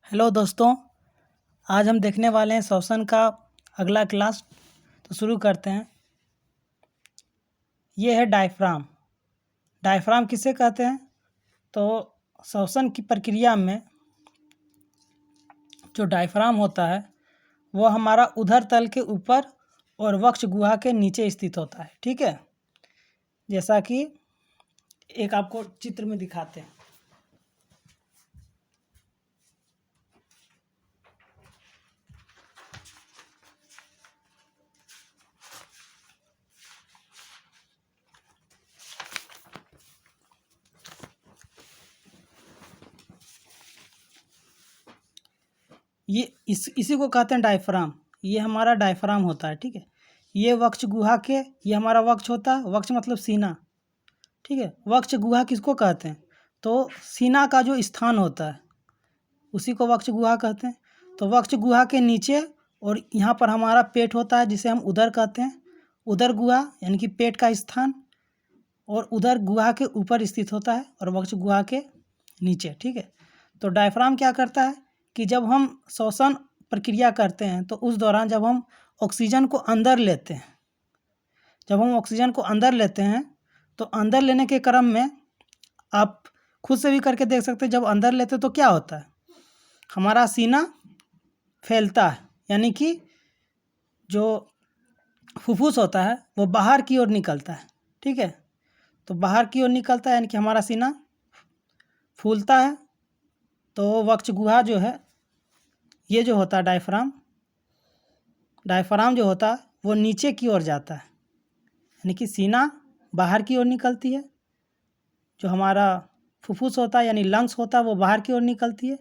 Hello दोस्तों, आज हम देखने वाले हैं श्वसन का अगला क्लास। तो शुरू करते हैं। ये है डायफ्राम। डायफ्राम किसे कहते हैं? तो श्वसन की प्रक्रिया में जो डायफ्राम होता है वो हमारा उदर तल के ऊपर और वक्ष गुहा के नीचे स्थित होता है। ठीक है, जैसा कि एक आपको चित्र में दिखाते हैं। ये इसी को कहते हैं डायफ्राम। ये हमारा डायफ्राम होता है। ठीक है, ये वक्ष गुहा के, ये हमारा वक्ष होता है। वक्ष मतलब सीना। ठीक है, वक्ष गुहा किसको कहते हैं? तो सीना का जो स्थान होता है उसी को वक्ष गुहा कहते हैं। तो वक्ष गुहा के नीचे और यहाँ पर हमारा पेट होता है जिसे हम उदर कहते हैं। उदर गुहा यानी कि पेट का स्थान, और उदर गुहा के ऊपर स्थित होता है और वक्ष गुहा के नीचे। ठीक है, तो डायफ्राम क्या करता है कि जब हम श्वसन प्रक्रिया करते हैं तो उस दौरान जब हम ऑक्सीजन को अंदर लेते हैं, तो अंदर लेने के क्रम में आप खुद से भी करके देख सकते हैं। जब अंदर लेते तो क्या होता है, हमारा सीना फैलता है, यानी कि जो फुफ्फुस होता है वो बाहर की ओर निकलता है। ठीक है, तो बाहर की ओर निकलता है यानी कि हमारा सीना फूलता है। तो वक्ष गुहा जो है, ये जो होता है डायफ्राम जो होता है वो नीचे की ओर जाता है, यानी कि सीना बाहर की ओर निकलती है। जो हमारा फुफ्फुस होता है यानी लंग्स होता है वो बाहर की ओर निकलती है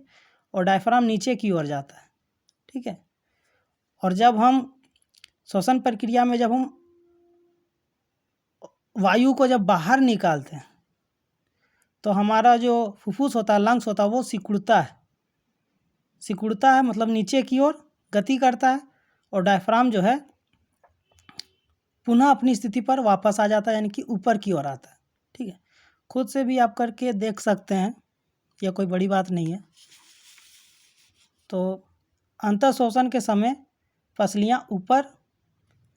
और डायफ्राम नीचे की ओर जाता है। ठीक है, और जब हम श्वसन प्रक्रिया में जब हम वायु को जब बाहर निकालते हैं तो हमारा जो फुफ्फुस होता है, लंग्स होता है, वो सिकुड़ता है, मतलब नीचे की ओर गति करता है, और डायफ्राम जो है पुनः अपनी स्थिति पर वापस आ जाता है, यानी कि ऊपर की ओर आता है। ठीक है, खुद से भी आप करके देख सकते हैं, यह कोई बड़ी बात नहीं है। तो अंतः श्वसन के समय पसलियाँ ऊपर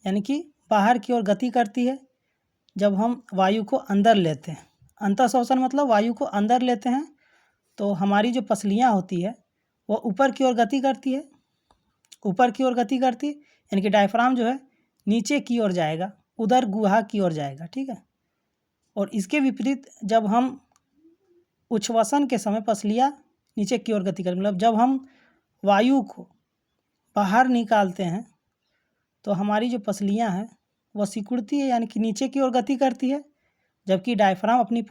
यानी कि बाहर की ओर गति करती है जब हम वायु को अंदर लेते हैं। अंतः श्वसन मतलब वायु को अंदर लेते हैं तो हमारी जो पसलियाँ होती है वो ऊपर की ओर गति करती है, यानी कि डायफ्राम जो है नीचे की ओर जाएगा, उदर गुहा की ओर जाएगा। ठीक है, और इसके विपरीत जब हम उच्छ्वसन के समय पसलियाँ नीचे की ओर गति करें, मतलब जब हम वायु को बाहर निकालते हैं तो हमारी जो पसलियाँ हैं वह सिकुड़ती है, यानी कि नीचे की ओर गति करती है, जबकि डायफ्राम अपनी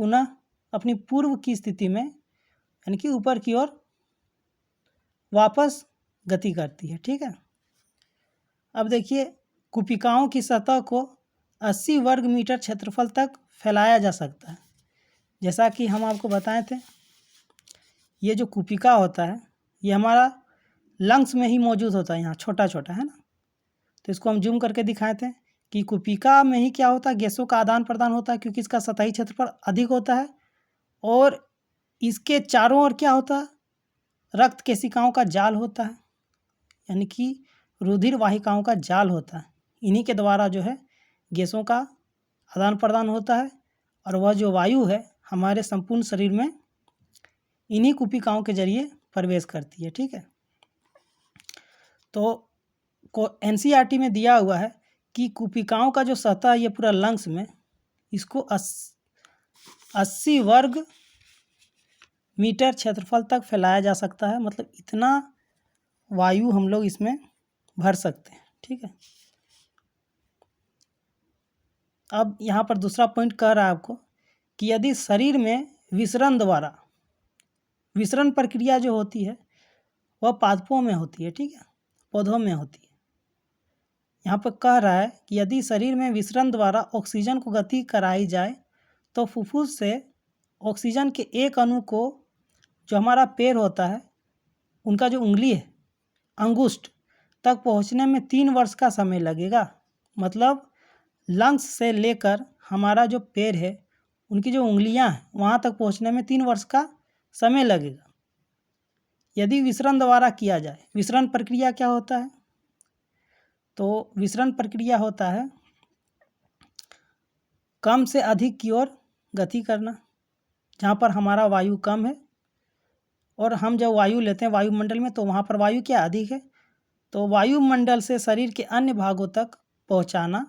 पूर्व की स्थिति में यानी कि ऊपर की ओर वापस गति करती है। ठीक है, अब देखिए, कुपिकाओं की सतह को 80 वर्ग मीटर क्षेत्रफल तक फैलाया जा सकता है। जैसा कि हम आपको बताए थे, ये जो कुपिका होता है ये हमारा लंग्स में ही मौजूद होता है, यहाँ छोटा छोटा है ना। तो इसको हम जूम करके दिखाए थे कि कुपिका में ही क्या होता है, गैसों का आदान प्रदान होता है, क्योंकि इसका सतही क्षेत्रफल अधिक होता है। और इसके चारों ओर क्या होता है, रक्त केशिकाओं का जाल होता है, यानी कि रुधिर वाहिकाओं का जाल होता है। इन्हीं के द्वारा जो है गैसों का आदान प्रदान होता है, और वह जो वायु है हमारे संपूर्ण शरीर में इन्हीं कुपिकाओं के जरिए प्रवेश करती है। ठीक है, तो एनसीईआरटी में दिया हुआ है कि कुपिकाओं का जो सतह ये पूरा लंग्स में, इसको 80 वर्ग मीटर क्षेत्रफल तक फैलाया जा सकता है, मतलब इतना वायु हम लोग इसमें भर सकते हैं। ठीक है, अब यहाँ पर दूसरा पॉइंट कह रहा है आपको कि यदि शरीर में विसरण प्रक्रिया जो होती है वह पादपों में होती है, ठीक है, पौधों में होती है। यहाँ पर कह रहा है कि यदि शरीर में विसरण द्वारा ऑक्सीजन को गति कराई जाए तो फुफ्फुस से ऑक्सीजन के एक अणु को, जो हमारा पैर होता है, उनका जो उंगली है, अंगुष्ठ तक पहुँचने में 3 वर्ष का समय लगेगा। मतलब लंग्स से लेकर हमारा जो पैर है, उनकी जो उंगलियां हैं वहाँ तक पहुँचने में 3 वर्ष का समय लगेगा। यदि विसरण द्वारा किया जाए, विसरण प्रक्रिया क्या होता है? तो विसरण प्रक्रिया होता है कम से अधिक की ओर गति करना, जहाँ पर हमारा वायु कम है और हम जब वायु लेते हैं वायुमंडल में तो वहाँ पर वायु क्या अधिक है, तो वायुमंडल से शरीर के अन्य भागों तक पहुँचाना,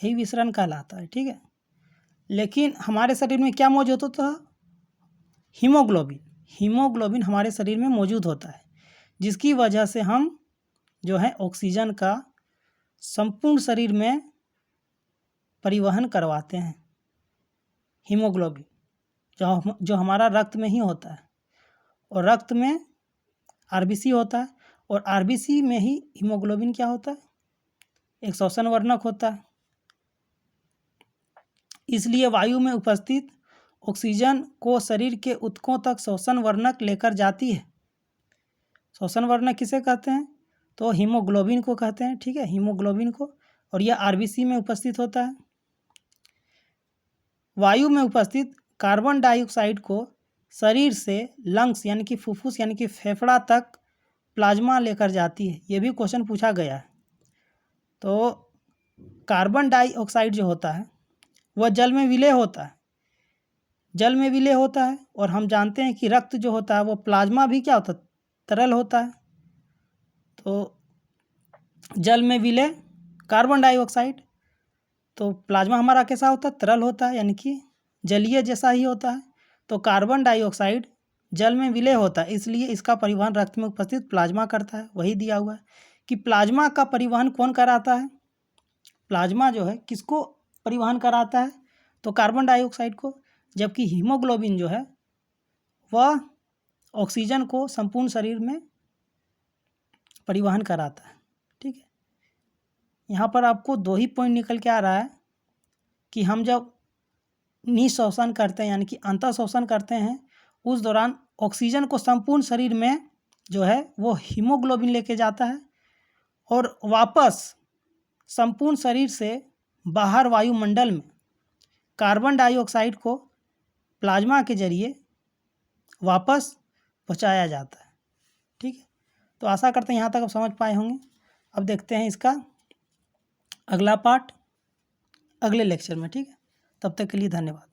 यही विसरण कहलाता है। ठीक है, लेकिन हमारे शरीर में क्या मौजूद होता है? हीमोग्लोबिन। हीमोग्लोबिन हमारे शरीर में मौजूद होता है, जिसकी वजह से हम जो है ऑक्सीजन का संपूर्ण शरीर में परिवहन करवाते हैं। हीमोग्लोबिन जो हमारा रक्त में ही होता है, और रक्त में आरबीसी होता है, और आरबीसी में ही हीमोग्लोबिन क्या होता है? एक श्वसन वर्णक होता है। इसलिए वायु में उपस्थित ऑक्सीजन को शरीर के ऊतकों तक श्वसन वर्णक लेकर जाती है। श्वसन वर्णक किसे कहते हैं? तो हीमोग्लोबिन को कहते हैं। ठीक है, हीमोग्लोबिन को, और यह आरबीसी में उपस्थित होता है। वायु में उपस्थित कार्बन डाइऑक्साइड को शरीर से लंग्स यानी कि फुफ्फुस यानी कि फेफड़ा तक प्लाज्मा लेकर जाती है। ये भी क्वेश्चन पूछा गया है। तो कार्बन डाइऑक्साइड जो होता है वह जल में विलय होता है, जल में विलय होता है, और हम जानते हैं कि रक्त जो होता है वो प्लाज्मा भी क्या होता है? तरल होता है। तो जल में विलय कार्बन डाइऑक्साइड, तो प्लाज्मा हमारा कैसा होता है? तरल होता है, यानी कि जलीय जैसा ही होता है। तो कार्बन डाइऑक्साइड जल में विलय होता है, इसलिए इसका परिवहन रक्त में उपस्थित प्लाज्मा करता है। वही दिया हुआ है कि प्लाज्मा का परिवहन कौन कराता है? प्लाज्मा जो है किसको परिवहन कराता है? तो कार्बन डाइऑक्साइड को, जबकि हीमोग्लोबिन जो है वह ऑक्सीजन को संपूर्ण शरीर में परिवहन कराता है। ठीक है, यहाँ पर आपको दो ही पॉइंट निकल के आ रहा है कि हम जब निःश्वसन करते हैं यानी कि अंतःश्वसन करते हैं, उस दौरान ऑक्सीजन को संपूर्ण शरीर में जो है वो हीमोग्लोबिन लेके जाता है, और वापस संपूर्ण शरीर से बाहर वायुमंडल में कार्बन डाइऑक्साइड को प्लाज्मा के जरिए वापस पहुंचाया जाता है। ठीक है, तो आशा करते हैं यहाँ तक आप समझ पाए होंगे। अब देखते हैं इसका अगला पार्ट अगले लेक्चर में। ठीक है, तब तक के लिए धन्यवाद।